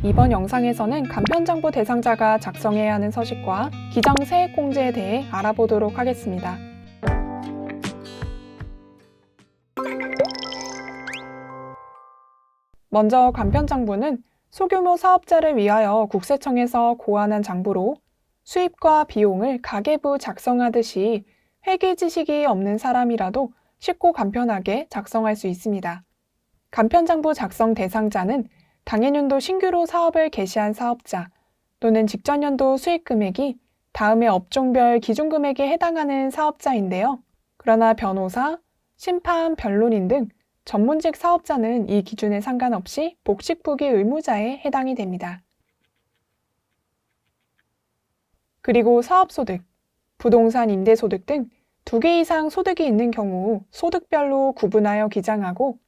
이번 영상에서는 간편정보 대상자가 작성해야 하는 서식과 기정 세액공제에 대해 알아보도록 하겠습니다. 먼저 간편장부는 소규모 사업자를 위하여 국세청에서 고안한 장부로 수입과 비용을 가계부 작성하듯이 회계 지식이 없는 사람이라도 쉽고 간편하게 작성할 수 있습니다. 간편장부 작성 대상자는 당해년도 신규로 사업을 개시한 사업자 또는 직전 연도 수익 금액이 다음의 업종별 기준 금액에 해당하는 사업자인데요. 그러나 변호사, 심판, 변론인 등 전문직 사업자는 이 기준에 상관없이 복식부기 의무자에 해당이 됩니다. 그리고 사업소득, 부동산 임대소득 등 2개 이상 소득이 있는 경우 소득별로 구분하여 기장하고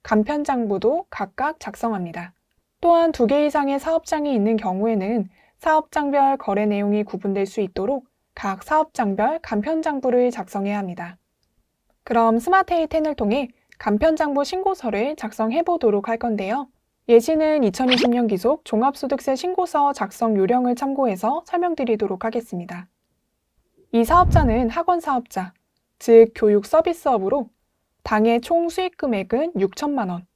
간편장부도 각각 작성합니다. 또한 2개 이상의 사업장이 있는 경우에는 사업장별 거래 내용이 구분될 수 있도록 각 사업장별 간편장부를 작성해야 합니다. 그럼 스마트 A10을 통해 간편장부 신고서를 작성해 보도록 할 건데요. 예시는 2020년 기속 종합소득세 신고서 작성 요령을 참고해서 설명드리도록 하겠습니다. 이 사업자는 학원 사업자, 즉 교육 서비스업으로 당해 총 수익 금액은 6천만 원,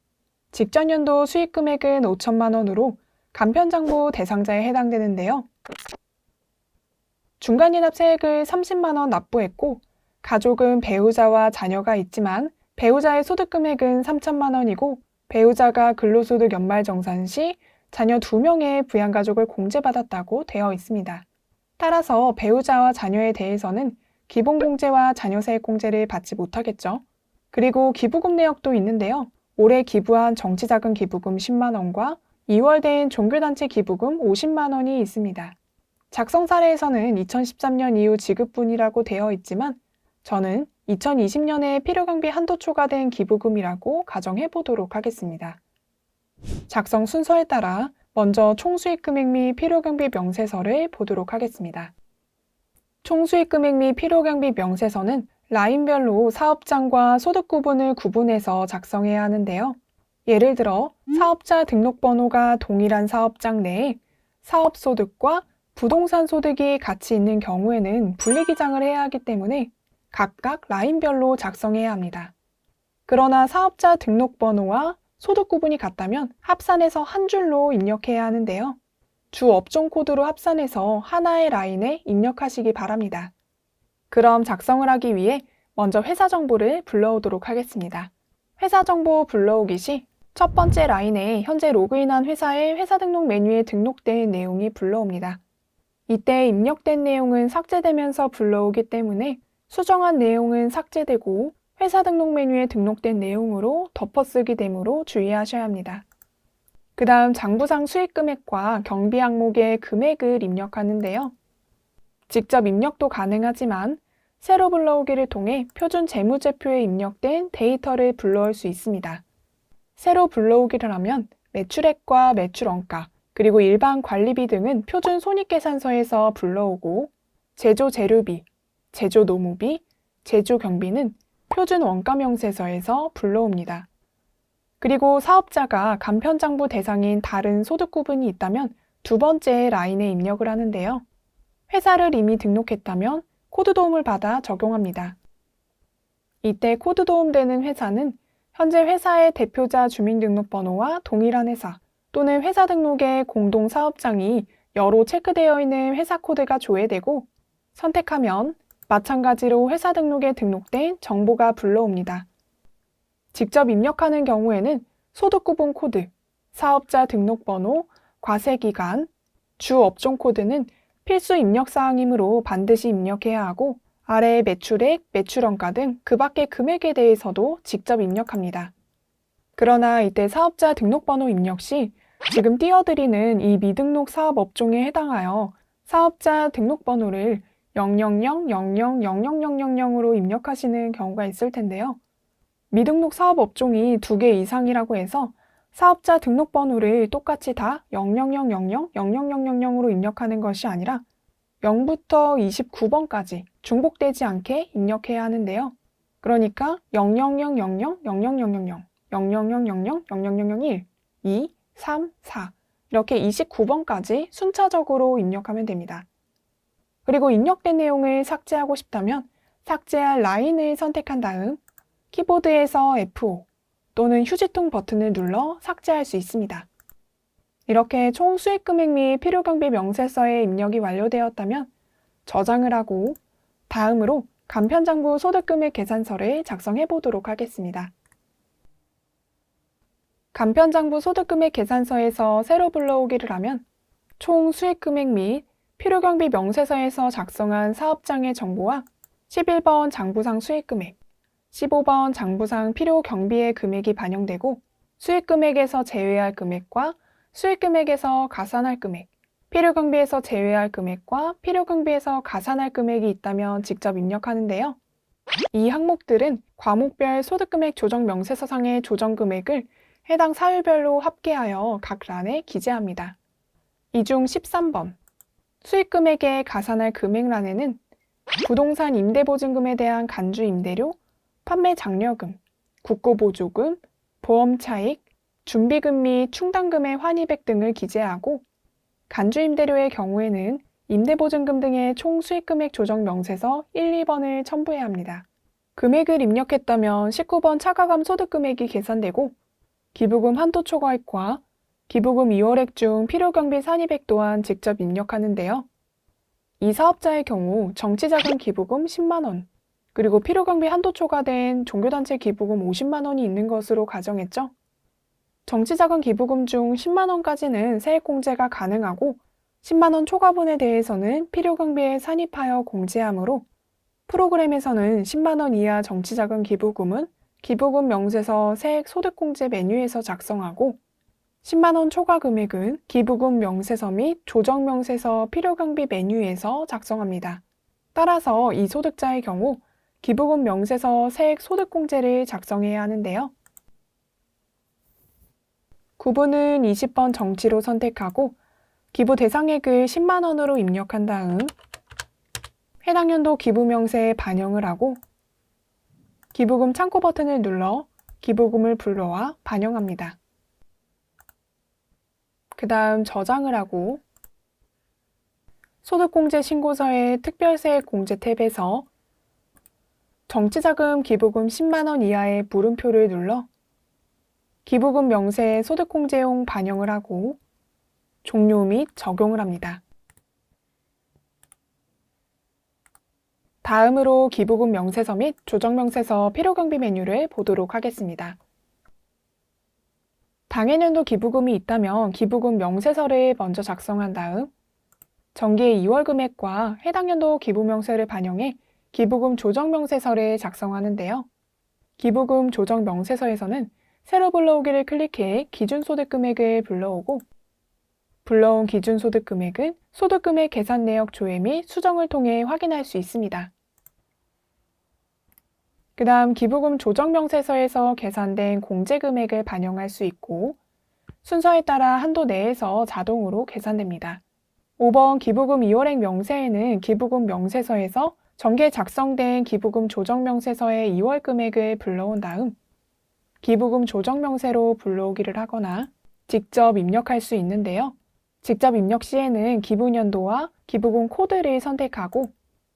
직전 연도 수익 금액은 5천만 원으로 간편장부 대상자에 해당되는데요. 중간이납세액을 30만 원 납부했고 가족은 배우자와 자녀가 있지만 배우자의 소득 금액은 3천만 원이고 배우자가 근로소득 연말정산 시 자녀 2명의 부양가족을 공제받았다고 되어 있습니다. 따라서 배우자와 자녀에 대해서는 기본공제와 자녀세액공제를 받지 못하겠죠. 그리고 기부금 내역도 있는데요. 올해 기부한 정치자금 기부금 10만 원과 2월 된 종교단체 기부금 50만 원이 있습니다. 작성 사례에서는 2013년 이후 지급분이라고 되어 있지만 저는 2020년에 필요경비 한도 초과된 기부금이라고 가정해 보도록 하겠습니다. 작성 순서에 따라 먼저 총수익금액 및 필요경비 명세서를 보도록 하겠습니다. 총수익금액 및 필요경비 명세서는 라인별로 사업장과 소득 구분을 구분해서 작성해야 하는데요. 예를 들어 사업자 등록번호가 동일한 사업장 내에 사업소득과 부동산 소득이 같이 있는 경우에는 분리기장을 해야 하기 때문에 각각 라인별로 작성해야 합니다. 그러나 사업자 등록번호와 소득 구분이 같다면 합산해서 한 줄로 입력해야 하는데요. 주 업종 코드로 합산해서 하나의 라인에 입력하시기 바랍니다. 그럼 작성을 하기 위해 먼저 회사 정보를 불러오도록 하겠습니다. 회사 정보 불러오기 시 첫 번째 라인에 현재 로그인한 회사의 회사 등록 메뉴에 등록된 내용이 불러옵니다. 이때 입력된 내용은 삭제되면서 불러오기 때문에 수정한 내용은 삭제되고 회사 등록 메뉴에 등록된 내용으로 덮어쓰기 되므로 주의하셔야 합니다. 그 다음 장부상 수익 금액과 경비 항목의 금액을 입력하는데요. 직접 입력도 가능하지만 새로 불러오기를 통해 표준 재무제표에 입력된 데이터를 불러올 수 있습니다. 새로 불러오기를 하면 매출액과 매출원가, 그리고 일반 관리비 등은 표준 손익계산서에서 불러오고 제조 재료비, 제조 노무비, 제조 경비는 표준 원가명세서에서 불러옵니다. 그리고 사업자가 간편장부 대상인 다른 소득 구분이 있다면 두 번째 라인에 입력을 하는데요. 회사를 이미 등록했다면 코드 도움을 받아 적용합니다. 이때 코드 도움되는 회사는 현재 회사의 대표자 주민등록번호와 동일한 회사 또는 회사 등록의 공동사업장이 여러 체크되어 있는 회사 코드가 조회되고 선택하면 마찬가지로 회사 등록에 등록된 정보가 불러옵니다. 직접 입력하는 경우에는 소득구분 코드, 사업자 등록번호, 과세기간, 주 업종 코드는 필수 입력사항이므로 반드시 입력해야 하고 아래 매출액, 매출원가 등 그 밖의 금액에 대해서도 직접 입력합니다. 그러나 이때 사업자 등록번호 입력 시 지금 띄워드리는 이 미등록 사업 업종에 해당하여 사업자 등록번호를 000000000으로 입력하시는 경우가 있을 텐데요. 미등록 사업 업종이 2개 이상이라고 해서 사업자 등록번호를 똑같이 다 000000000으로 입력하는 것이 아니라 0부터 29번까지 중복되지 않게 입력해야 하는데요. 그러니까 00000000000 00000001, 2, 3, 4 이렇게 29번까지 순차적으로 입력하면 됩니다. 그리고 입력된 내용을 삭제하고 싶다면 삭제할 라인을 선택한 다음 키보드에서 F5 또는 휴지통 버튼을 눌러 삭제할 수 있습니다. 이렇게 총 수익 금액 및 필요 경비 명세서의 입력이 완료되었다면 저장을 하고 다음으로 간편장부 소득금액 계산서를 작성해 보도록 하겠습니다. 간편장부 소득금액 계산서에서 새로 불러오기를 하면 총 수익 금액 및 필요 경비 명세서에서 작성한 사업장의 정보와 11번 장부상 수익 금액, 15번 장부상 필요 경비의 금액이 반영되고 수익 금액에서 제외할 금액과 수익 금액에서 가산할 금액, 필요 경비에서 제외할 금액과 필요 경비에서 가산할 금액이 있다면 직접 입력하는데요. 이 항목들은 과목별 소득금액 조정 명세서상의 조정 금액을 해당 사유별로 합계하여 각 란에 기재합니다. 이 중 13번 수익 금액에 가산할 금액란에는 부동산 임대보증금에 대한 간주 임대료, 판매 장려금, 국고보조금, 보험차익, 준비금 및 충당금의 환입액 등을 기재하고 간주임대료의 경우에는 임대보증금 등의 총 수익금액 조정 명세서 1, 2번을 첨부해야 합니다. 금액을 입력했다면 19번 차가감 소득금액이 계산되고 기부금 한도 초과액과 기부금 2월액 중 필요경비 산입액 또한 직접 입력하는데요. 이 사업자의 경우 정치자금 기부금 10만원, 그리고 필요경비 한도 초과된 종교단체 기부금 50만원이 있는 것으로 가정했죠. 정치자금 기부금 중 10만원까지는 세액공제가 가능하고 10만원 초과분에 대해서는 필요경비에 산입하여 공제하므로 프로그램에서는 10만원 이하 정치자금 기부금은 기부금 명세서 세액 소득공제 메뉴에서 작성하고 10만원 초과 금액은 기부금 명세서 및 조정 명세서 필요경비 메뉴에서 작성합니다. 따라서 이 소득자의 경우 기부금 명세서 세액 소득공제를 작성해야 하는데요. 구분은 20번 정치로 선택하고 기부 대상액을 10만원으로 입력한 다음 해당 연도 기부 명세에 반영을 하고 기부금 창고 버튼을 눌러 기부금을 불러와 반영합니다. 그 다음 저장을 하고 소득공제 신고서의 특별세액 공제 탭에서 정치자금 기부금 10만원 이하의 물음표를 눌러 기부금 명세에 소득공제용 반영을 하고 종료 및 적용을 합니다. 다음으로 기부금 명세서 및 조정명세서 필요경비 메뉴를 보도록 하겠습니다. 당해년도 기부금이 있다면 기부금 명세서를 먼저 작성한 다음 정기의 2월 금액과 해당 연도 기부명세를 반영해 기부금 조정명세서를 작성하는데요. 기부금 조정명세서에서는 새로 불러오기를 클릭해 기준소득금액을 불러오고 불러온 기준소득금액은 소득금액 계산 내역 조회 및 수정을 통해 확인할 수 있습니다. 그 다음 기부금 조정명세서에서 계산된 공제금액을 반영할 수 있고 순서에 따라 한도 내에서 자동으로 계산됩니다. 5번 기부금 2월액 명세에는 기부금 명세서에서 전개 작성된 기부금 조정명세서의 2월 금액을 불러온 다음 기부금 조정명세로 불러오기를 하거나 직접 입력할 수 있는데요. 직접 입력 시에는 기부년도와 기부금 코드를 선택하고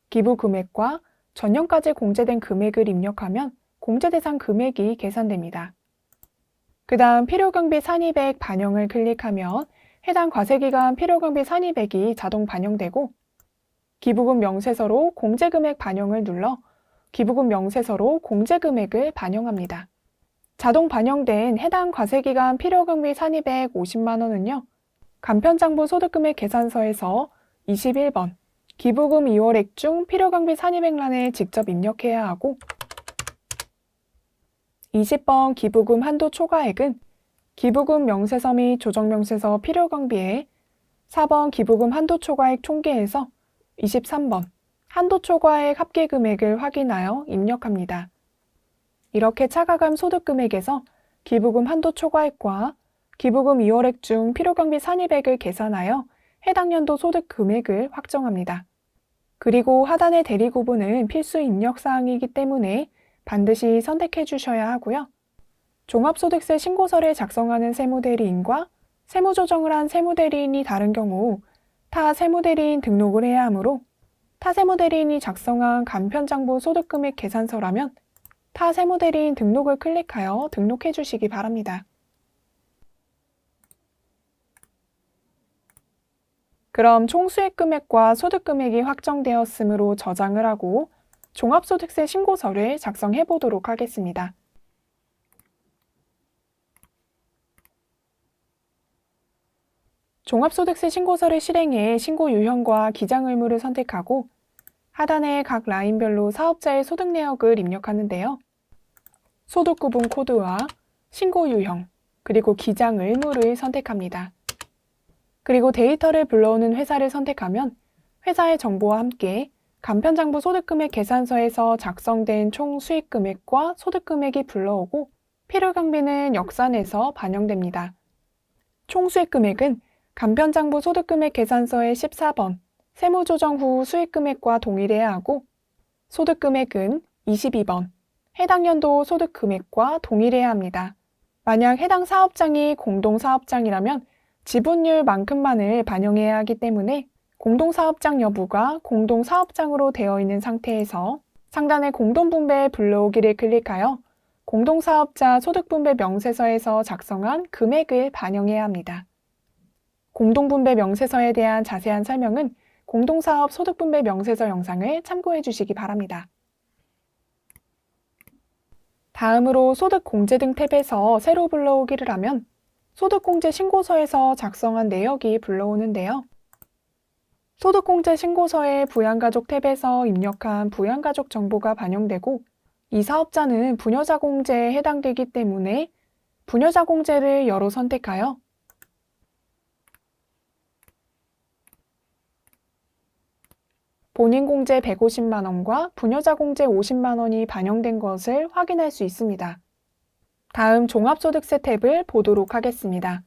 기부 금액과 전년까지 공제된 금액을 입력하면 공제 대상 금액이 계산됩니다. 그 다음 필요경비 산입액 반영을 클릭하면 해당 과세기간 필요경비 산입액이 자동 반영되고 기부금 명세서로 공제금액 반영을 눌러 기부금 명세서로 공제금액을 반영합니다. 자동 반영된 해당 과세기간 필요경비 산입액 50만원은요. 간편장부 소득금액 계산서에서 21번 기부금 2월액 중 필요경비 산입액란에 직접 입력해야 하고 20번 기부금 한도 초과액은 기부금 명세서 및 조정명세서 필요경비에 4번 기부금 한도 초과액 총계에서 23번 한도 초과액 합계금액을 확인하여 입력합니다. 이렇게 차가감 소득금액에서 기부금 한도 초과액과 기부금 2월액 중 필요경비 산입액을 계산하여 해당 연도 소득 금액을 확정합니다. 그리고 하단의 대리구분은 필수 입력사항이기 때문에 반드시 선택해 주셔야 하고요. 종합소득세 신고서를 작성하는 세무대리인과 세무조정을 한 세무대리인이 다른 경우 타 세무대리인 등록을 해야 하므로 타 세무대리인이 작성한 간편장부 소득금액 계산서라면 타 세무대리인 등록을 클릭하여 등록해 주시기 바랍니다. 그럼 총수익금액과 소득금액이 확정되었으므로 저장을 하고 종합소득세 신고서를 작성해 보도록 하겠습니다. 종합소득세 신고서를 실행해 신고 유형과 기장 의무를 선택하고 하단의 각 라인별로 사업자의 소득 내역을 입력하는데요. 소득 구분 코드와 신고 유형, 그리고 기장 의무를 선택합니다. 그리고 데이터를 불러오는 회사를 선택하면 회사의 정보와 함께 간편장부 소득금액 계산서에서 작성된 총 수익금액과 소득금액이 불러오고 필요경비는 역산해서 반영됩니다. 총 수익금액은 간편장부 소득금액 계산서의 14번 세무조정 후 수익금액과 동일해야 하고 소득금액은 22번 해당 연도 소득금액과 동일해야 합니다. 만약 해당 사업장이 공동사업장이라면 지분율만큼만을 반영해야 하기 때문에 공동사업장 여부가 공동사업장으로 되어 있는 상태에서 상단의 공동분배 불러오기를 클릭하여 공동사업자 소득분배 명세서에서 작성한 금액을 반영해야 합니다. 공동분배 명세서에 대한 자세한 설명은 공동사업 소득분배 명세서 영상을 참고해 주시기 바랍니다. 다음으로 소득공제 등 탭에서 새로 불러오기를 하면 소득공제 신고서에서 작성한 내역이 불러오는데요. 소득공제 신고서의 부양가족 탭에서 입력한 부양가족 정보가 반영되고 이 사업자는 부녀자 공제에 해당되기 때문에 부녀자 공제를 여로 선택하여 본인 공제 150만 원과 부녀자 공제 50만 원이 반영된 것을 확인할 수 있습니다. 다음 종합소득세 탭을 보도록 하겠습니다.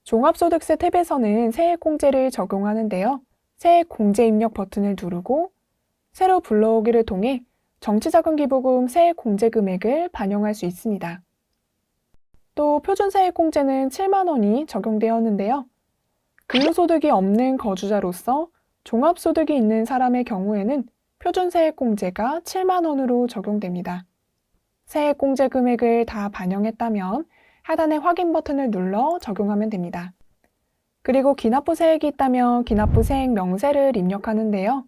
종합소득세 탭에서는 세액공제를 적용하는데요. 세액공제 입력 버튼을 누르고 새로 불러오기를 통해 정치자금기부금 세액공제 금액을 반영할 수 있습니다. 또 표준세액공제는 7만 원이 적용되었는데요. 근로소득이 없는 거주자로서 종합소득이 있는 사람의 경우에는 표준세액공제가 7만 원으로 적용됩니다. 세액공제 금액을 다 반영했다면 하단의 확인 버튼을 눌러 적용하면 됩니다. 그리고 기납부 세액이 있다면 기납부 세액 명세를 입력하는데요.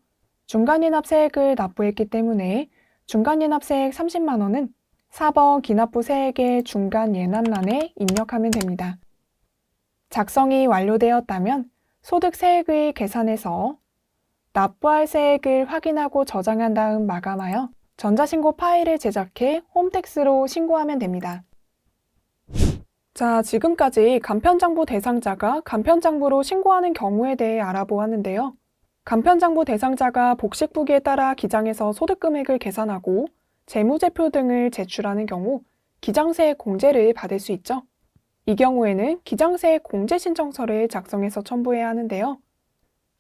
중간이납 세액을 납부했기 때문에 중간이납 세액 30만 원은 4번 기납부 세액의 중간 예납란에 입력하면 됩니다. 작성이 완료되었다면 소득 세액의 계산에서 납부할 세액을 확인하고 저장한 다음 마감하여 전자신고 파일을 제작해 홈택스로 신고하면 됩니다. 자, 지금까지 간편장부 대상자가 간편장부로 신고하는 경우에 대해 알아보았는데요. 간편장부 대상자가 복식부기에 따라 기장에서 소득금액을 계산하고 재무제표 등을 제출하는 경우 기장세액 공제를 받을 수 있죠. 이 경우에는 기장세액 공제 신청서를 작성해서 첨부해야 하는데요.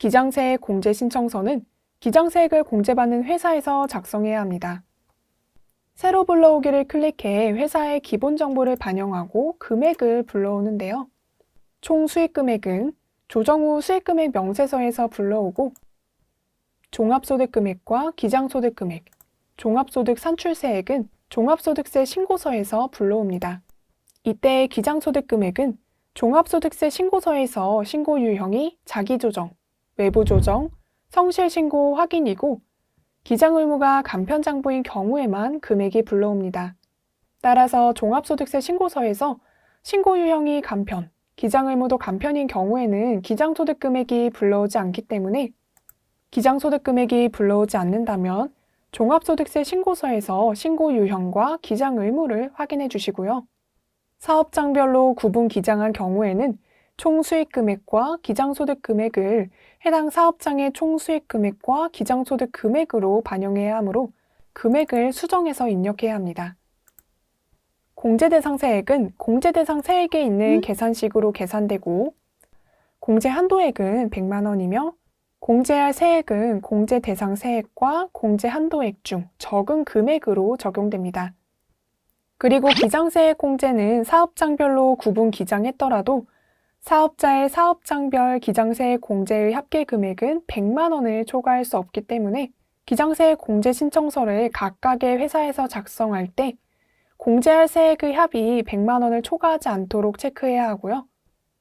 기장세액 공제 신청서는 기장세액을 공제받는 회사에서 작성해야 합니다. 새로 불러오기를 클릭해 회사의 기본 정보를 반영하고 금액을 불러오는데요. 총 수익금액은 조정 후 수익금액 명세서에서 불러오고 종합소득금액과 기장소득금액, 종합소득 산출세액은 종합소득세 신고서에서 불러옵니다. 이때 기장소득금액은 종합소득세 신고서에서 신고 유형이 자기조정, 외부조정, 성실신고 확인이고 기장의무가 간편장부인 경우에만 금액이 불러옵니다. 따라서 종합소득세 신고서에서 신고 유형이 간편, 기장의무도 간편인 경우에는 기장소득금액이 불러오지 않기 때문에 기장소득금액이 불러오지 않는다면 종합소득세 신고서에서 신고 유형과 기장의무를 확인해 주시고요. 사업장별로 구분 기장한 경우에는 총 수익금액과 기장소득금액을 해당 사업장의 총 수익금액과 기장소득금액으로 반영해야 하므로 금액을 수정해서 입력해야 합니다. 공제대상 세액은 공제대상 세액에 있는 계산식으로 계산되고 공제 한도액은 100만 원이며 공제할 세액은 공제대상 세액과 공제 한도액 중 적은 금액으로 적용됩니다. 그리고 기장세액 공제는 사업장별로 구분 기장했더라도 사업자의 사업장별 기장세액 공제의 합계 금액은 100만 원을 초과할 수 없기 때문에 기장세액 공제 신청서를 각각의 회사에서 작성할 때 공제할 세액의 합이 100만 원을 초과하지 않도록 체크해야 하고요.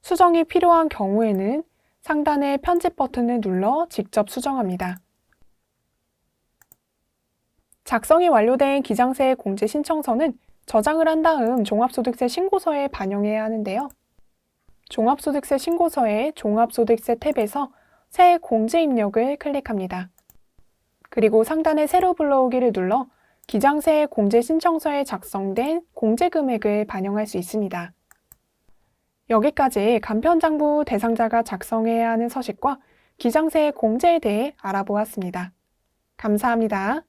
수정이 필요한 경우에는 상단의 편집 버튼을 눌러 직접 수정합니다. 작성이 완료된 기장세액 공제 신청서는 저장을 한 다음 종합소득세 신고서에 반영해야 하는데요. 종합소득세 신고서의 종합소득세 탭에서 세액 공제 입력을 클릭합니다. 그리고 상단의 새로 불러오기를 눌러 기장세액 공제 신청서에 작성된 공제 금액을 반영할 수 있습니다. 여기까지 간편장부 대상자가 작성해야 하는 서식과 기장세액 공제에 대해 알아보았습니다. 감사합니다.